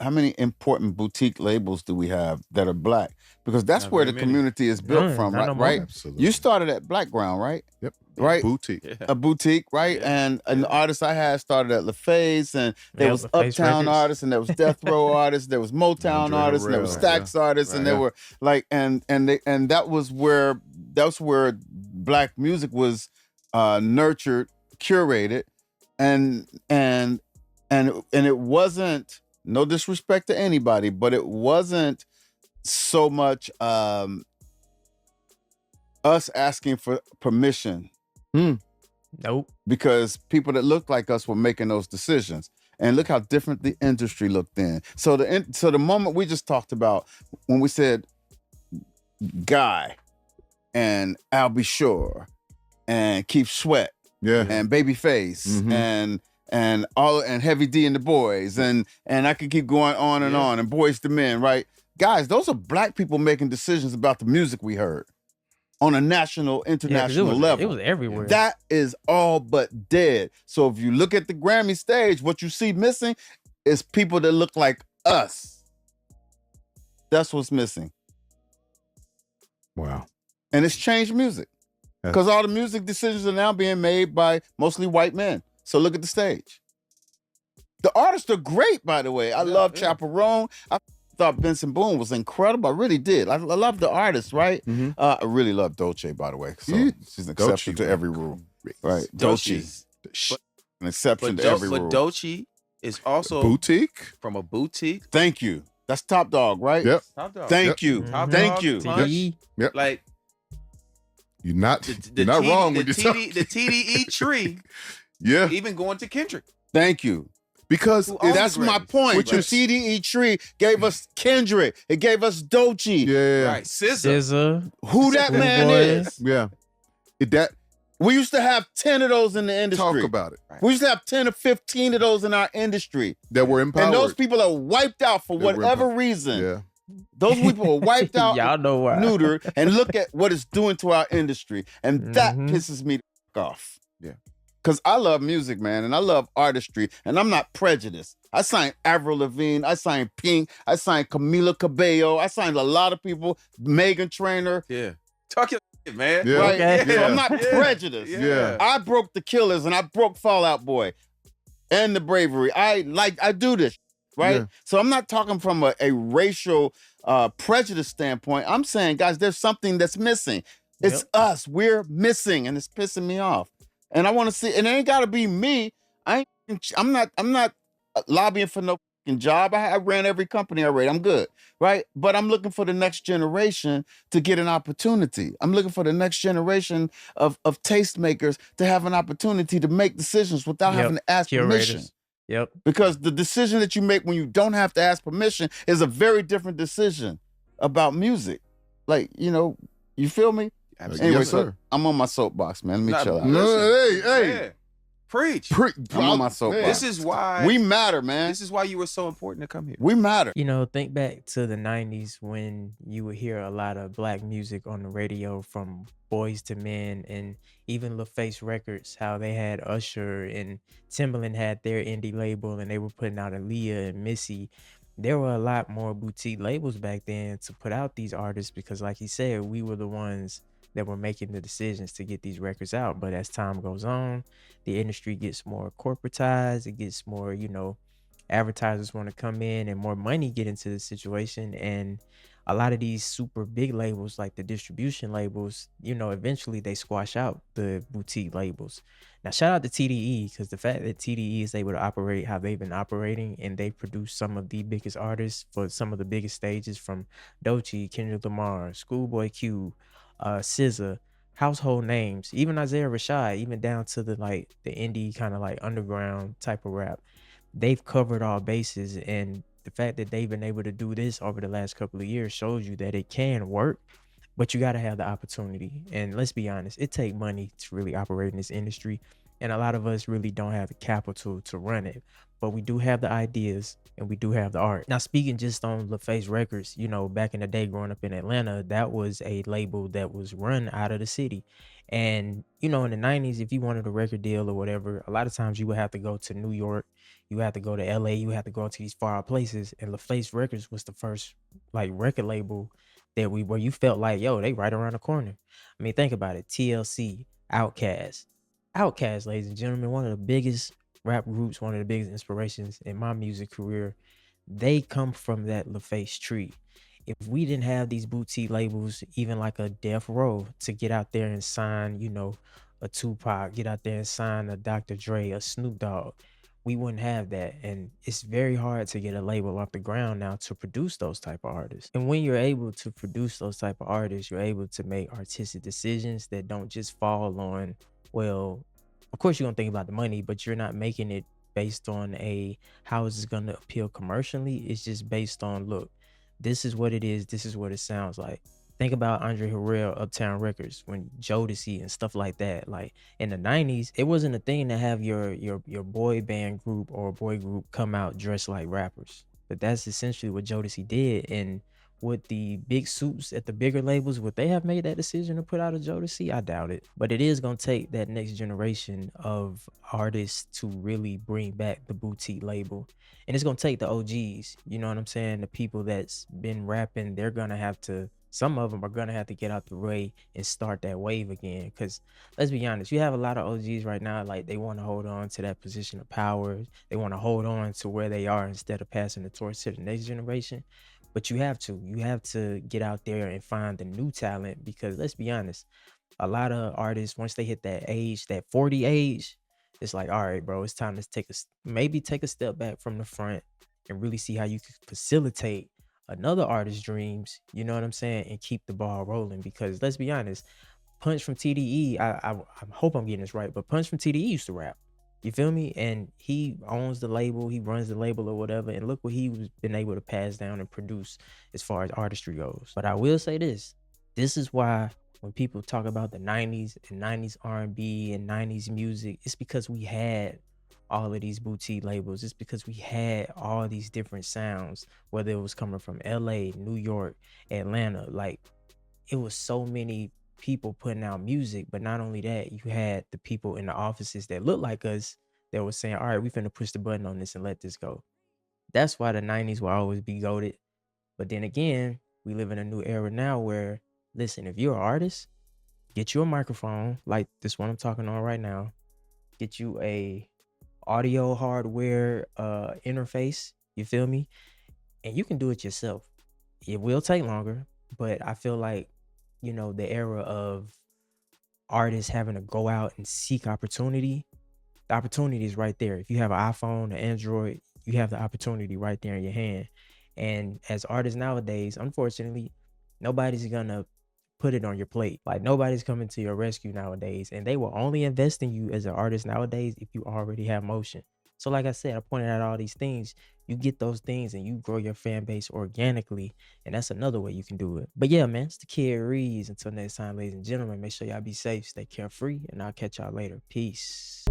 many important boutique labels do we have that are black? Because that's Not where very the many. community is built None, from, not no right? more. Right? Absolutely. You started at Blackground, right? Yep. Right? Boutique. Yeah. A boutique, right? Yeah. And an artist I had started at LaFace, and there Yep, was LaFace Uptown Records. artists, and there was Death Row artists, there was Motown Andre artists, and there was Harrell, Stax artists, and Right. there were like and that was where black music was nurtured, curated, and it wasn't, no disrespect to anybody, but it wasn't so much us asking for permission, Nope. because people that looked like us were making those decisions. And look how different the industry looked then. So the moment we just talked about when we said Guy and Al B. Sure and Keith Sweat Yeah. and Babyface Mhm. and Heavy D and the Boys and I could keep going on and Yeah. on, and Boys to Men, right? Guys, those are black people making decisions about the music we heard on a national, Yeah, 'cause international level. It was everywhere. That is all but dead. So if you look at the Grammy stage, what you see missing is people that look like us. That's what's missing. Wow. And it's changed music. Because all the music decisions are now being made by mostly white men. So look at the stage. The artists are great, by the way. I love Chaperone. I thought Benson Boone was incredible. I really did. I love the artist, right? Mhm. I really love Dolce, by the way. So Yeah. she's an exception Dolce to every rule. Great. Right. Dolce. Dolce's- An exception But, to every rule. but Dolce is also Boutique. from a boutique. Thank you. That's Top Dog, right? Yep. Top dog. Thank Yep. you. Top Thank Dog, you. Punch. TDE. Like You're not. the You're not TD wrong the when you TD talk. the TDE tree, Yeah. even going to Kendrick. Thank you. Because Who owns That's the my Grammys. point. Which The is- TDE tree gave us Kendrick. It gave us Dolce. yeah. Right, SZA. SZA. Who that man Schoolboy. is. Yeah. That We used to have 10 of those in the industry. talk about it. We used to have 10 or 15 of those in our industry. That were empowered. And those people are wiped out for They were whatever empowered. reason. Yeah. Those people are wiped out, Y'all know why. neutered, and look at what it's doing to our industry. And that Mhm. pisses me the f- off. Yeah. Because I love music, man, and I love artistry, and I'm not prejudiced. I signed Avril Lavigne, I signed Pink, I signed Camila Cabello, I signed a lot of people, Megan Trainor, Yeah. Talk your shit, man. Yeah. right? Okay. So I'm not Yeah. prejudiced. Yeah. I broke the Killers and I broke Fall Out Boy and the Bravery. I do this, right? Yeah. So I'm not talking from a racial prejudice standpoint. I'm saying, guys, there's something that's missing. It's us. We're missing, and it's pissing me off. And I want to see, and it ain't gotta be me. I'm not lobbying for no fucking job. I ran every company already. I'm good, right? But I'm looking for the next generation to get an opportunity. I'm looking for the next generation of tastemakers to have an opportunity to make decisions without Yep. having to ask permission. Curators. Yep. Because the decision that you make when you don't have to ask permission is a very different decision about music. Like, you feel me? Absolutely. Anyway, Yes, so sir. I'm on my soapbox, man. Let me Nah, chill out. No, listen. hey. Yeah. Preach. I'm on my soapbox. This is why We matter, man. this is why you were so important to come here. We matter. Think back to the 90s when you would hear a lot of black music on the radio from Boys to Men and even LaFace Records, how they had Usher and Timbaland had their indie label and they were putting out Aaliyah and Missy. There were a lot more boutique labels back then to put out these artists because, like he said, we were the ones that were making the decisions to get these records out. But as time goes on, the industry gets more corporatized. It gets more, advertisers want to come in and more money get into the situation. And a lot of these super big labels, like the distribution labels, eventually they squash out the boutique labels. Now, shout out to TDE, because the fact that TDE is able to operate how they've been operating and they produce some of the biggest artists for some of the biggest stages, from Dolce, Kendrick Lamar, Schoolboy Q, SZA, household names, even Isaiah Rashad, even down to the indie kind of like underground type of rap. They've covered all bases, and the fact that they've been able to do this over the last couple of years shows you that it can work, but you got to have the opportunity. And let's be honest, it takes money to really operate in this industry, and a lot of us really don't have the capital to run it, but we do have the ideas and we do have the art. Now, speaking just on LaFace Records, back in the day growing up in Atlanta, that was a label that was run out of the city. And, in the 90s, if you wanted a record deal or whatever, a lot of times you would have to go to New York. You have to go to LA, you have to go to these far out places. And LaFace Records was the first like record label that where you felt like, yo, they right around the corner. I mean, think about it. TLC, Outkast. Outkast, ladies and gentlemen, one of the biggest rap groups, one of the biggest inspirations in my music career. They come from that LaFace tree. If we didn't have these boutique labels, even like a Death Row, to get out there and sign, you know, a Tupac, get out there and sign a Dr. Dre, a Snoop Dogg, we wouldn't have that. And it's very hard to get a label off the ground now to produce those type of artists. And when you're able to produce those type of artists, you're able to make artistic decisions that don't just fall on, well, of course you're gonna think about the money, but you're not making it based on how is this gonna appeal commercially. It's just based on, look, this is what it is, this is what it sounds like. Think about Andre Harrell, Uptown Records, when Jodeci and stuff like that. Like in the 90s, it wasn't a thing to have your boy band group or boy group come out dressed like rappers. But that's essentially what Jodeci did. And with the big suits at the bigger labels, would they have made that decision to put out a Jodeci? I doubt it. But it is going to take that next generation of artists to really bring back the boutique label. And it's going to take the OGs, you know what I'm saying? The people that's been rapping, they're going to have to, some of them are going to have to get out the way and start that wave again. Because let's be honest, you have a lot of OGs right now, like they want to hold on to that position of power. They want to hold on to where they are instead of passing the torch to the next generation. But you have to get out there and find the new talent, because let's be honest, a lot of artists, once they hit that age, that 40 age, it's like, all right, bro, it's time to maybe take a step back from the front and really see how you can facilitate another artist's dreams, you know what I'm saying, and keep the ball rolling. Because let's be honest, Punch from TDE, I hope I'm getting this right, but Punch from TDE used to rap. You feel me? And he owns the label, he runs the label or whatever, and look what he been able to pass down and produce as far as artistry goes. But I will say this is why when people talk about the 90s and 90s R&B and 90s music, it's because we had all of these boutique labels. It's because we had all these different sounds, whether it was coming from LA, New York, Atlanta. Like, it was so many people putting out music. But not only that, you had the people in the offices that looked like us that was saying, all right, we finna push the button on this and let this go. That's why the 90s will always be goated. But then again, we live in a new era now where, listen, if you're an artist, get you a microphone like this one I'm talking on right now, get you a audio hardware interface, you feel me, and you can do it yourself. It will take longer, but I feel like, you know, the era of artists having to go out and seek opportunity, the opportunity is right there. If you have an iPhone, an Android, you have the opportunity right there in your hand. And as artists nowadays, unfortunately, nobody's gonna put it on your plate. Like, nobody's coming to your rescue nowadays, and they will only invest in you as an artist nowadays if you already have motion. So like I said, I pointed out all these things. You get those things and you grow your fan base organically, and that's another way you can do it. But yeah, man, it's the kid Reid. Until next time, ladies and gentlemen, make sure y'all be safe, stay carefree, and I'll catch y'all later. Peace.